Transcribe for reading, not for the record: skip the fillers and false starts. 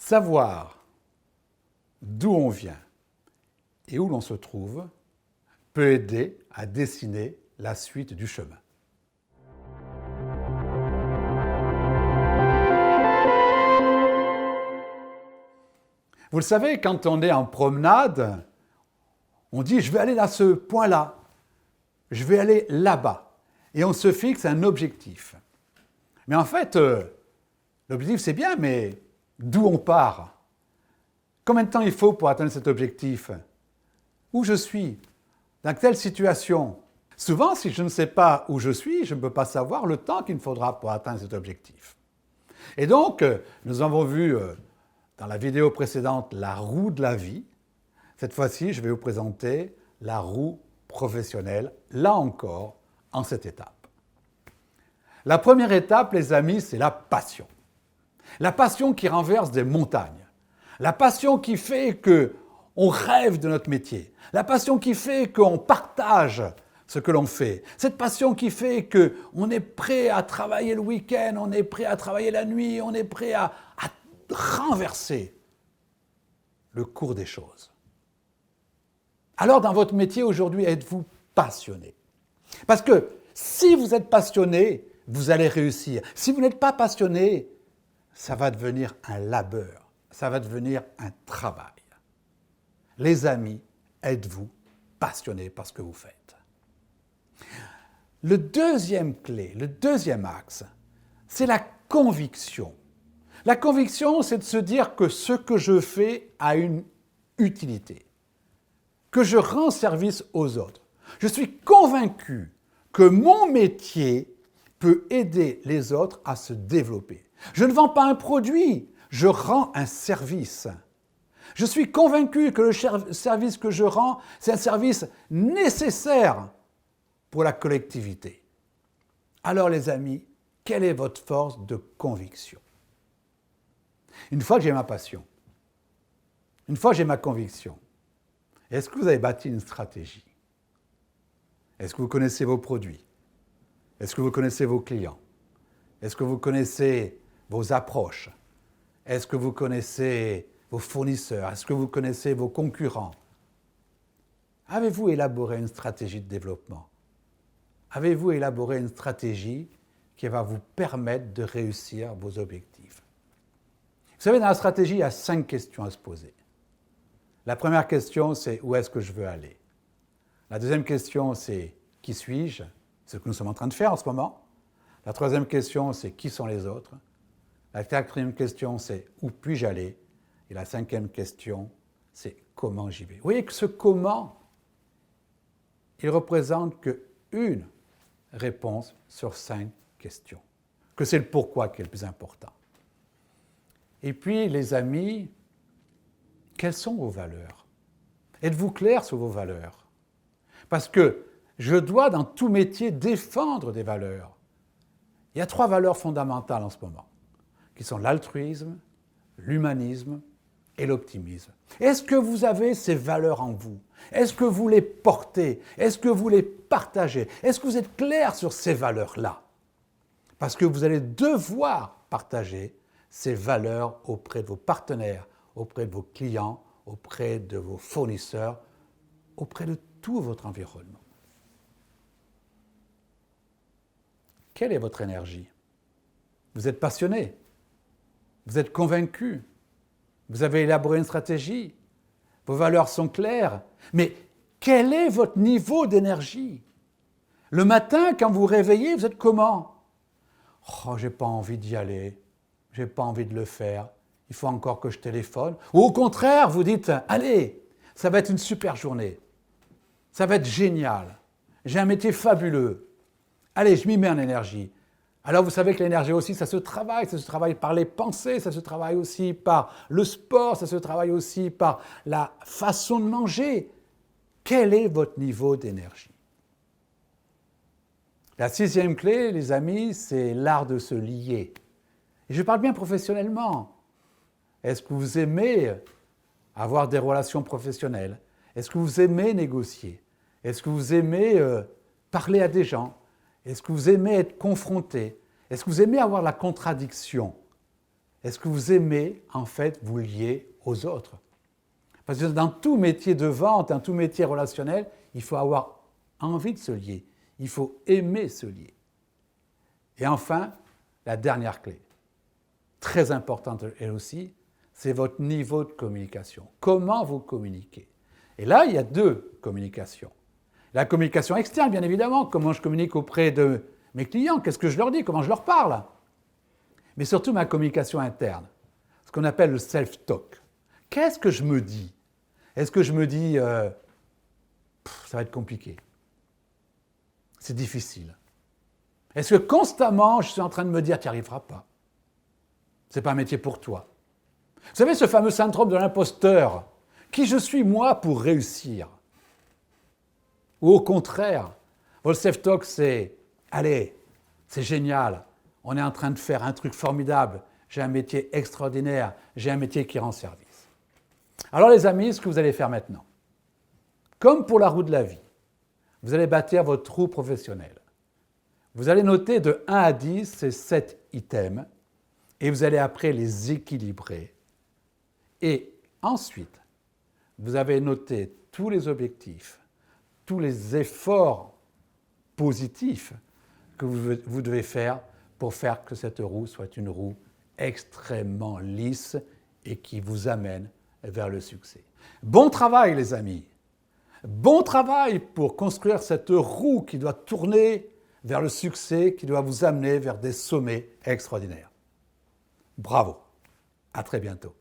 Savoir d'où on vient et où l'on se trouve peut aider à dessiner la suite du chemin. Vous le savez, quand on est en promenade, on dit « je vais aller à ce point-là, je vais aller là-bas » et on se fixe un objectif. Mais en fait, l'objectif c'est bien, mais d'où on part? Combien de temps il faut pour atteindre cet objectif? Où je suis? Dans quelle situation? Souvent, si je ne sais pas où je suis, je ne peux pas savoir le temps qu'il me faudra pour atteindre cet objectif. Et donc, nous avons vu dans la vidéo précédente la roue de la vie. Cette fois-ci, je vais vous présenter la roue professionnelle, là encore, en cette étape. La première étape, les amis, c'est la passion. La passion qui renverse des montagnes. La passion qui fait qu'on rêve de notre métier. La passion qui fait qu'on partage ce que l'on fait. Cette passion qui fait qu'on est prêt à travailler le week-end, on est prêt à travailler la nuit, on est prêt à renverser le cours des choses. Alors, dans votre métier aujourd'hui, êtes-vous passionné? Parce que si vous êtes passionné, vous allez réussir. Si vous n'êtes pas passionné, ça va devenir un labeur, ça va devenir un travail. Les amis, êtes-vous passionné par ce que vous faites? Le deuxième clé, le deuxième axe, c'est la conviction. La conviction, c'est de se dire que ce que je fais a une utilité, que je rends service aux autres. Je suis convaincu que mon métier peut aider les autres à se développer. Je ne vends pas un produit, je rends un service. Je suis convaincu que le service que je rends, c'est un service nécessaire pour la collectivité. Alors les amis, quelle est votre force de conviction? Une fois que j'ai ma passion, une fois que j'ai ma conviction, est-ce que vous avez bâti une stratégie? Est-ce que vous connaissez vos produits? Est-ce que vous connaissez vos clients? Est-ce que vous connaissez vos approches? Est-ce que vous connaissez vos fournisseurs? Est-ce que vous connaissez vos concurrents? Avez-vous élaboré une stratégie de développement? Avez-vous élaboré une stratégie qui va vous permettre de réussir vos objectifs? Vous savez, dans la stratégie, il y a 5 questions à se poser. La première question, c'est où est-ce que je veux aller? La deuxième question, c'est qui suis-je? C'est ce que nous sommes en train de faire en ce moment. La troisième question, c'est qui sont les autres? La quatrième question, c'est où puis-je aller? Et la cinquième question, c'est comment j'y vais. Vous voyez que ce comment, il représente qu'une réponse sur 5 questions. Que c'est le pourquoi qui est le plus important. Et puis, les amis, quelles sont vos valeurs? Êtes-vous clair sur vos valeurs? Parce que je dois, dans tout métier, défendre des valeurs. Il y a 3 valeurs fondamentales en ce moment, qui sont l'altruisme, l'humanisme et l'optimisme. Est-ce que vous avez ces valeurs en vous? Est-ce que vous les portez? Est-ce que vous les partagez? Est-ce que vous êtes clair sur ces valeurs-là? Parce que vous allez devoir partager ces valeurs auprès de vos partenaires, auprès de vos clients, auprès de vos fournisseurs, auprès de tout votre environnement. Quelle est votre énergie? Vous êtes passionné? Vous êtes convaincu? Vous avez élaboré une stratégie? Vos valeurs sont claires? Mais quel est votre niveau d'énergie? Le matin, quand vous vous réveillez, vous êtes comment? Oh, j'ai pas envie d'y aller. J'ai pas envie de le faire, il faut encore que je téléphone. Ou au contraire, vous dites, allez, ça va être une super journée, ça va être génial, j'ai un métier fabuleux, allez, je m'y mets en énergie. Alors vous savez que l'énergie aussi, ça se travaille par les pensées, ça se travaille aussi par le sport, ça se travaille aussi par la façon de manger. Quel est votre niveau d'énergie? La 6e clé, les amis, c'est l'art de se lier. Et je parle bien professionnellement. Est-ce que vous aimez avoir des relations professionnelles? Est-ce que vous aimez négocier? Est-ce que vous aimez parler à des gens? Est-ce que vous aimez être confronté? Est-ce que vous aimez avoir la contradiction? Est-ce que vous aimez, en fait, vous lier aux autres? Parce que dans tout métier de vente, dans tout métier relationnel, il faut avoir envie de se lier. Il faut aimer se lier. Et enfin, la dernière clé, très importante elle aussi, c'est votre niveau de communication. Comment vous communiquez? Et là, il y a deux communications. La communication externe, bien évidemment, comment je communique auprès de mes clients, qu'est-ce que je leur dis, comment je leur parle. Mais surtout ma communication interne, ce qu'on appelle le self-talk. Qu'est-ce que je me dis? Est-ce que je me dis ça va être compliqué, c'est difficile? Est-ce que constamment je suis en train de me dire tu n'y arriveras pas? Ce n'est pas un métier pour toi. Vous savez, ce fameux syndrome de l'imposteur, qui je suis moi pour réussir? Ou au contraire, votre self-talk c'est allez, c'est génial, on est en train de faire un truc formidable, j'ai un métier extraordinaire, j'ai un métier qui rend service. Alors les amis, ce que vous allez faire maintenant, comme pour la roue de la vie, vous allez bâtir votre roue professionnelle. Vous allez noter de 1 à 10 ces 7 items et vous allez après les équilibrer. Et ensuite, vous avez noté tous les objectifs, tous les efforts positifs que vous devez faire pour faire que cette roue soit une roue extrêmement lisse et qui vous amène vers le succès. Bon travail les amis! Bon travail pour construire cette roue qui doit tourner vers le succès, qui doit vous amener vers des sommets extraordinaires. Bravo! À très bientôt!